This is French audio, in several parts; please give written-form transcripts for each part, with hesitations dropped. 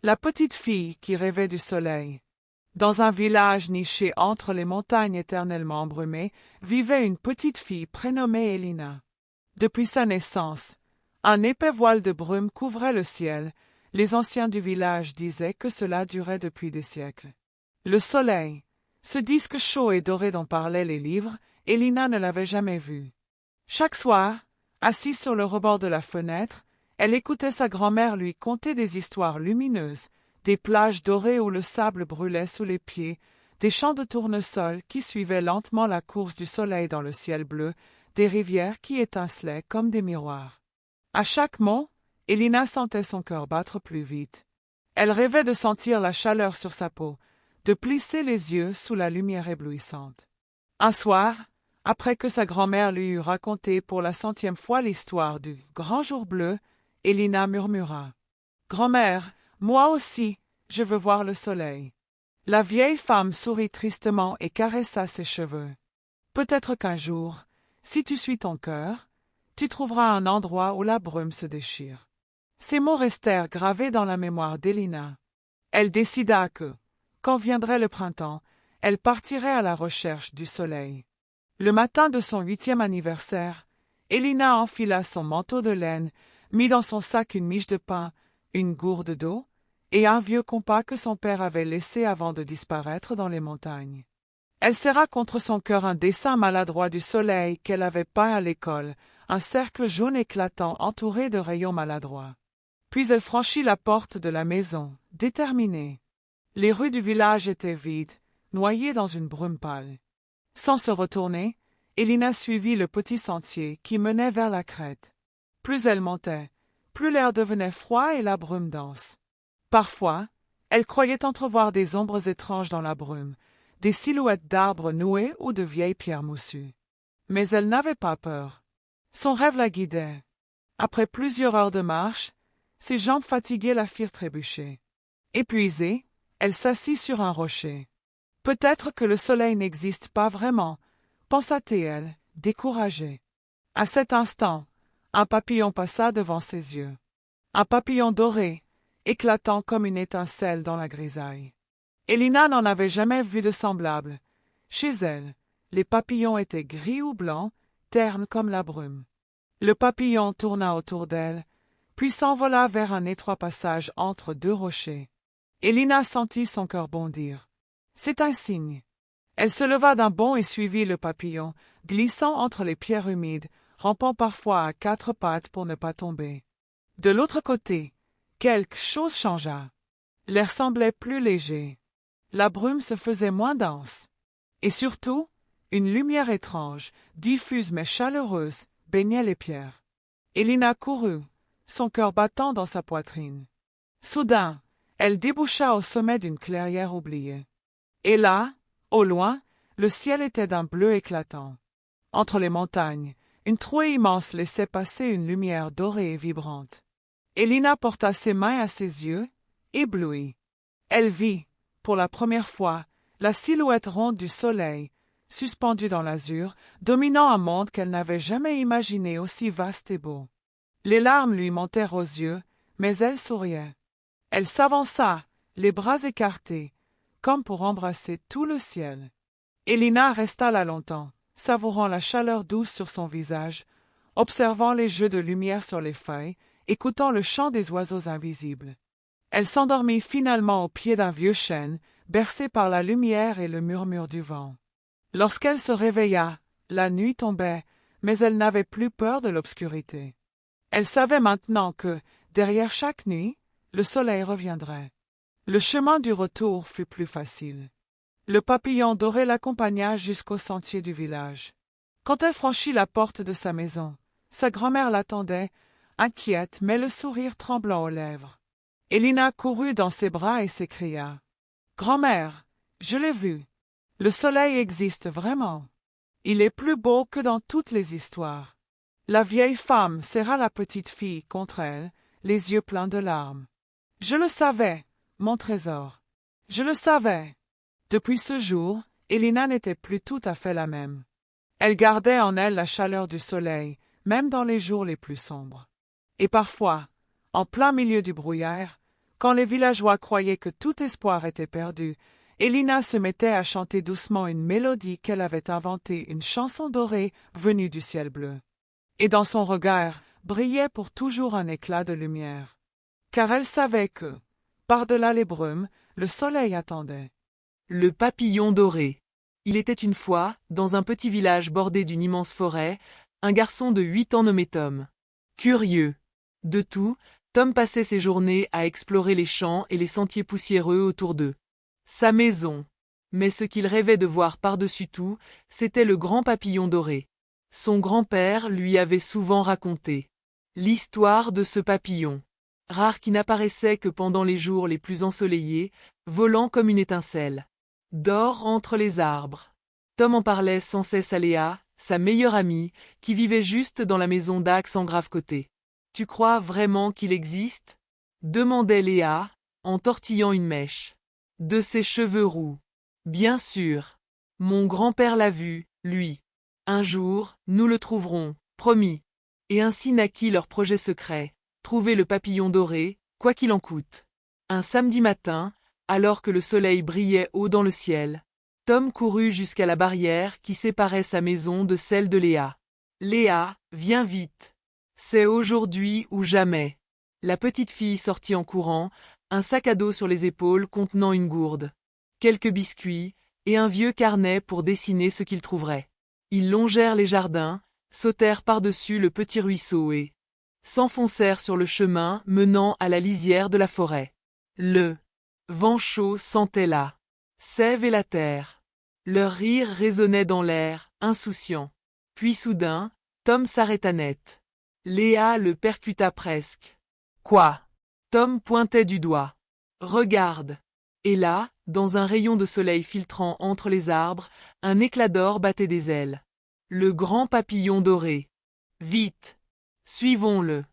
La petite fille qui rêvait du soleil. Dans un village niché entre les montagnes éternellement embrumées, vivait une petite fille prénommée Elina. Depuis sa naissance, un épais voile de brume couvrait le ciel. Les anciens du village disaient que cela durait depuis des siècles. Le soleil, ce disque chaud et doré dont parlaient les livres, Elina ne l'avait jamais vu. Chaque soir, assise sur le rebord de la fenêtre, elle écoutait sa grand-mère lui conter des histoires lumineuses, des plages dorées où le sable brûlait sous les pieds, des champs de tournesol qui suivaient lentement la course du soleil dans le ciel bleu, des rivières qui étincelaient comme des miroirs. À chaque mot, Elina sentait son cœur battre plus vite. Elle rêvait de sentir la chaleur sur sa peau, de plisser les yeux sous la lumière éblouissante. Un soir, après que sa grand-mère lui eut raconté pour la 100e fois l'histoire du grand jour bleu, Elina murmura « Grand-mère, moi aussi, je veux voir le soleil. » La vieille femme sourit tristement et caressa ses cheveux. « Peut-être qu'un jour, si tu suis ton cœur, tu trouveras un endroit où la brume se déchire. » Ces mots restèrent gravés dans la mémoire d'Elina. Elle décida que, quand viendrait le printemps, elle partirait à la recherche du soleil. Le matin de son 8e anniversaire, Elina enfila son manteau de laine, mit dans son sac une miche de pain, une gourde d'eau et un vieux compas que son père avait laissé avant de disparaître dans les montagnes. Elle serra contre son cœur un dessin maladroit du soleil qu'elle avait peint à l'école, un cercle jaune éclatant entouré de rayons maladroits. Puis elle franchit la porte de la maison, déterminée. Les rues du village étaient vides, noyées dans une brume pâle. Sans se retourner, Elina suivit le petit sentier qui menait vers la crête. Plus elle montait, plus l'air devenait froid et la brume dense. Parfois, elle croyait entrevoir des ombres étranges dans la brume, des silhouettes d'arbres noués ou de vieilles pierres moussues. Mais elle n'avait pas peur. Son rêve la guidait. Après plusieurs heures de marche, ses jambes fatiguées la firent trébucher. Épuisée, elle s'assit sur un rocher. Peut-être que le soleil n'existe pas vraiment, pensa-t-elle, découragée. À cet instant, un papillon passa devant ses yeux. Un papillon doré, éclatant comme une étincelle dans la grisaille. Elina n'en avait jamais vu de semblable. Chez elle, les papillons étaient gris ou blancs, ternes comme la brume. Le papillon tourna autour d'elle, puis s'envola vers un étroit passage entre deux rochers. Elina sentit son cœur bondir. C'est un signe. Elle se leva d'un bond et suivit le papillon, glissant entre les pierres humides, rampant parfois à quatre pattes pour ne pas tomber. De l'autre côté, quelque chose changea. L'air semblait plus léger. La brume se faisait moins dense. Et surtout, une lumière étrange, diffuse mais chaleureuse, baignait les pierres. Elina courut, son cœur battant dans sa poitrine. Soudain, elle déboucha au sommet d'une clairière oubliée. Et là, au loin, le ciel était d'un bleu éclatant. Entre les montagnes, une trouée immense laissait passer une lumière dorée et vibrante. Elina porta ses mains à ses yeux, éblouie. Elle vit, pour la première fois, la silhouette ronde du soleil, suspendue dans l'azur, dominant un monde qu'elle n'avait jamais imaginé aussi vaste et beau. Les larmes lui montèrent aux yeux, mais elle souriait. Elle s'avança, les bras écartés, comme pour embrasser tout le ciel. Elina resta là longtemps, savourant la chaleur douce sur son visage, observant les jeux de lumière sur les feuilles, écoutant le chant des oiseaux invisibles. Elle s'endormit finalement au pied d'un vieux chêne, bercée par la lumière et le murmure du vent. Lorsqu'elle se réveilla, la nuit tombait, mais elle n'avait plus peur de l'obscurité. Elle savait maintenant que, derrière chaque nuit, le soleil reviendrait. Le chemin du retour fut plus facile. Le papillon doré l'accompagna jusqu'au sentier du village. Quand elle franchit la porte de sa maison, sa grand-mère l'attendait, inquiète mais le sourire tremblant aux lèvres. Elina courut dans ses bras et s'écria « Grand-mère, je l'ai vu. Le soleil existe vraiment. Il est plus beau que dans toutes les histoires. » La vieille femme serra la petite fille contre elle, les yeux pleins de larmes. « Je le savais, mon trésor. Je le savais. » Depuis ce jour, Elina n'était plus tout à fait la même. Elle gardait en elle la chaleur du soleil, même dans les jours les plus sombres. Et parfois, en plein milieu du brouillard, Quand les villageois croyaient que tout espoir était perdu, Elina se mettait à chanter doucement une mélodie qu'elle avait inventée, une chanson dorée venue du ciel bleu. Et dans son regard brillait pour toujours un éclat de lumière. Car elle savait que, par-delà les brumes, le soleil attendait. Le papillon doré. Il était une fois, dans un petit village bordé d'une immense forêt, un garçon de 8 ans nommé Tom. Curieux de tout, Tom passait ses journées à explorer les champs et les sentiers poussiéreux autour d'eux. Sa maison. Mais ce qu'il rêvait de voir par-dessus tout, c'était le grand papillon doré. Son grand-père lui avait souvent raconté l'histoire de ce papillon, rare qui n'apparaissait que pendant les jours les plus ensoleillés, volant comme une étincelle d'or entre les arbres. Tom en parlait sans cesse à Léa, sa meilleure amie, qui vivait juste dans la maison d'Axe en Grave-Côté. « Tu crois vraiment qu'il existe ?» demandait Léa, en tortillant une mèche de ses cheveux roux. « Bien sûr. Mon grand-père l'a vu, lui. Un jour, nous le trouverons, promis. » Et ainsi naquit leur projet secret, trouver le papillon doré, quoi qu'il en coûte. Un samedi matin, alors que le soleil brillait haut dans le ciel, Tom courut jusqu'à la barrière qui séparait sa maison de celle de Léa. « Léa, viens vite. C'est aujourd'hui ou jamais. » La petite fille sortit en courant, un sac à dos sur les épaules contenant une gourde, quelques biscuits, et un vieux carnet pour dessiner ce qu'ils trouveraient. Ils longèrent les jardins, sautèrent par-dessus le petit ruisseau et s'enfoncèrent sur le chemin menant à la lisière de la forêt. Le vent chaud sentait la sève et la terre. Leur rire résonnait dans l'air, insouciant. Puis soudain, Tom s'arrêta net. Léa le percuta presque. « Quoi ?» Tom pointait du doigt. « Regarde !» Et là, dans un rayon de soleil filtrant entre les arbres, un éclat d'or battait des ailes. Le grand papillon doré. « Vite ! Suivons-le !»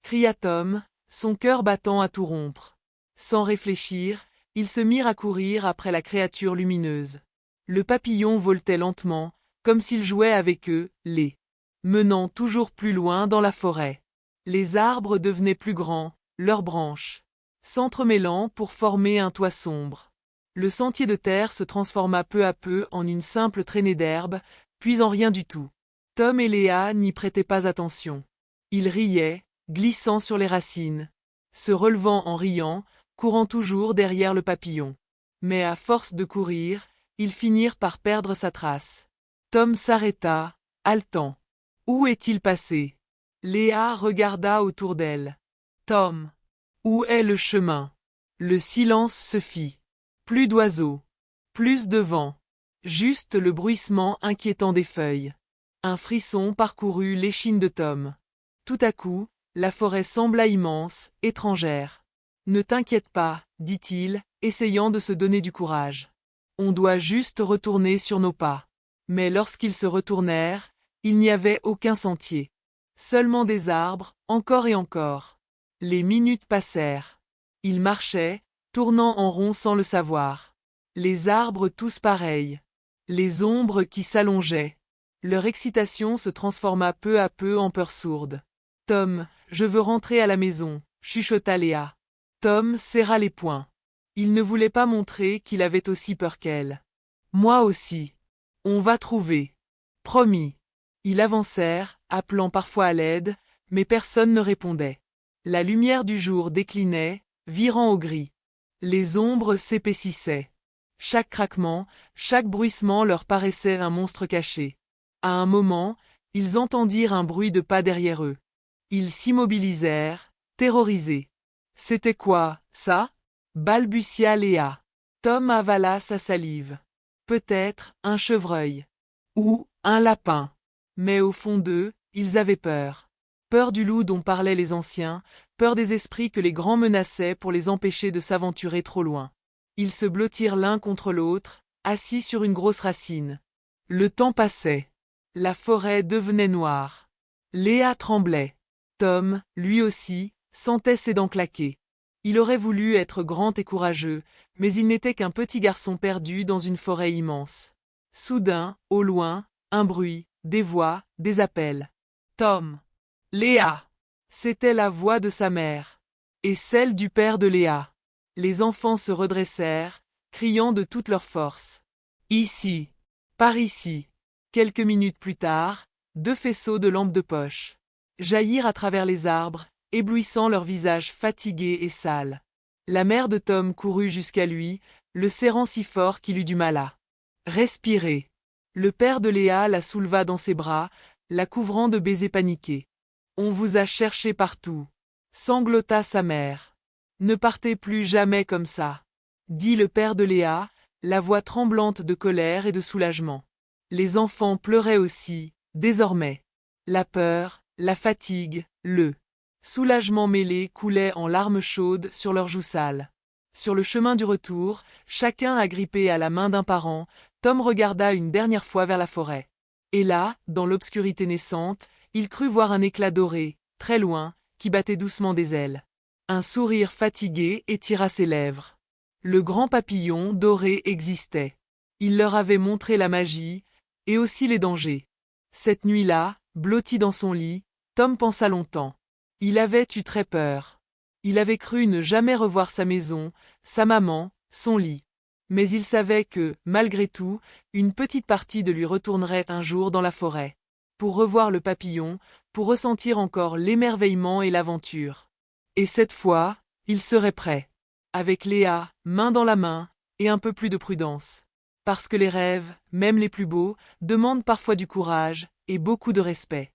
cria Tom, son cœur battant à tout rompre. Sans réfléchir, ils se mirent à courir après la créature lumineuse. Le papillon voltait lentement, comme s'il jouait avec eux, les menant toujours plus loin dans la forêt. Les arbres devenaient plus grands, leurs branches s'entremêlant pour former un toit sombre. Le sentier de terre se transforma peu à peu en une simple traînée d'herbe, puis en rien du tout. Tom et Léa n'y prêtaient pas attention. Ils riaient, glissant sur les racines, se relevant en riant, courant toujours derrière le papillon. Mais à force de courir, ils finirent par perdre sa trace. Tom s'arrêta, haletant. Où est-il passé? Léa regarda autour d'elle. Tom. Où est le chemin? Le silence se fit. Plus d'oiseaux. Plus de vent. Juste le bruissement inquiétant des feuilles. Un frisson parcourut l'échine de Tom. Tout à coup, la forêt sembla immense, étrangère. Ne t'inquiète pas, dit-il, essayant de se donner du courage. On doit juste retourner sur nos pas. Mais lorsqu'ils se retournèrent, il n'y avait aucun sentier. Seulement des arbres, encore et encore. Les minutes passèrent. Ils marchaient, tournant en rond sans le savoir. Les arbres tous pareils. Les ombres qui s'allongeaient. Leur excitation se transforma peu à peu en peur sourde. « Tom, je veux rentrer à la maison », chuchota Léa. Tom serra les poings. Il ne voulait pas montrer qu'il avait aussi peur qu'elle. « Moi aussi. On va trouver. Promis. » Ils avancèrent, appelant parfois à l'aide, mais personne ne répondait. La lumière du jour déclinait, virant au gris. Les ombres s'épaississaient. Chaque craquement, chaque bruissement leur paraissait un monstre caché. À un moment, ils entendirent un bruit de pas derrière eux. Ils s'immobilisèrent, terrorisés. « C'était quoi, ça ?» balbutia Léa. Tom avala sa salive. Peut-être un chevreuil. Ou un lapin. Mais au fond d'eux, ils avaient peur. Peur du loup dont parlaient les anciens, peur des esprits que les grands menaçaient pour les empêcher de s'aventurer trop loin. Ils se blottirent l'un contre l'autre, assis sur une grosse racine. Le temps passait. La forêt devenait noire. Léa tremblait. Tom, lui aussi, sentait ses dents claquer. Il aurait voulu être grand et courageux, mais il n'était qu'un petit garçon perdu dans une forêt immense. Soudain, au loin, un bruit, des voix, des appels. Tom. Léa. C'était la voix de sa mère. Et celle du père de Léa. Les enfants se redressèrent, criant de toute leur force. Ici! Par ici! Quelques minutes plus tard, 2 faisceaux de lampes de poche jaillirent à travers les arbres, éblouissant leurs visages fatigués et sales. La mère de Tom courut jusqu'à lui, le serrant si fort qu'il eut du mal à respirer. Le père de Léa la souleva dans ses bras, la couvrant de baisers paniqués. « On vous a cherché partout !» sanglota sa mère. « Ne partez plus jamais comme ça !» dit le père de Léa, la voix tremblante de colère et de soulagement. Les enfants pleuraient aussi, désormais. La peur, la fatigue, le soulagement mêlé coulait en larmes chaudes sur leurs joues sales. Sur le chemin du retour, chacun agrippé à la main d'un parent, Tom regarda une dernière fois vers la forêt. Et là, dans l'obscurité naissante, il crut voir un éclat doré, très loin, qui battait doucement des ailes. Un sourire fatigué étira ses lèvres. Le grand papillon doré existait. Il leur avait montré la magie, et aussi les dangers. Cette nuit-là, blotti dans son lit, Tom pensa longtemps. Il avait eu très peur. Il avait cru ne jamais revoir sa maison, sa maman, son lit. Mais il savait que, malgré tout, une petite partie de lui retournerait un jour dans la forêt. Pour revoir le papillon, pour ressentir encore l'émerveillement et l'aventure. Et cette fois, il serait prêt. Avec Léa, main dans la main, et un peu plus de prudence. Parce que les rêves, même les plus beaux, demandent parfois du courage, et beaucoup de respect.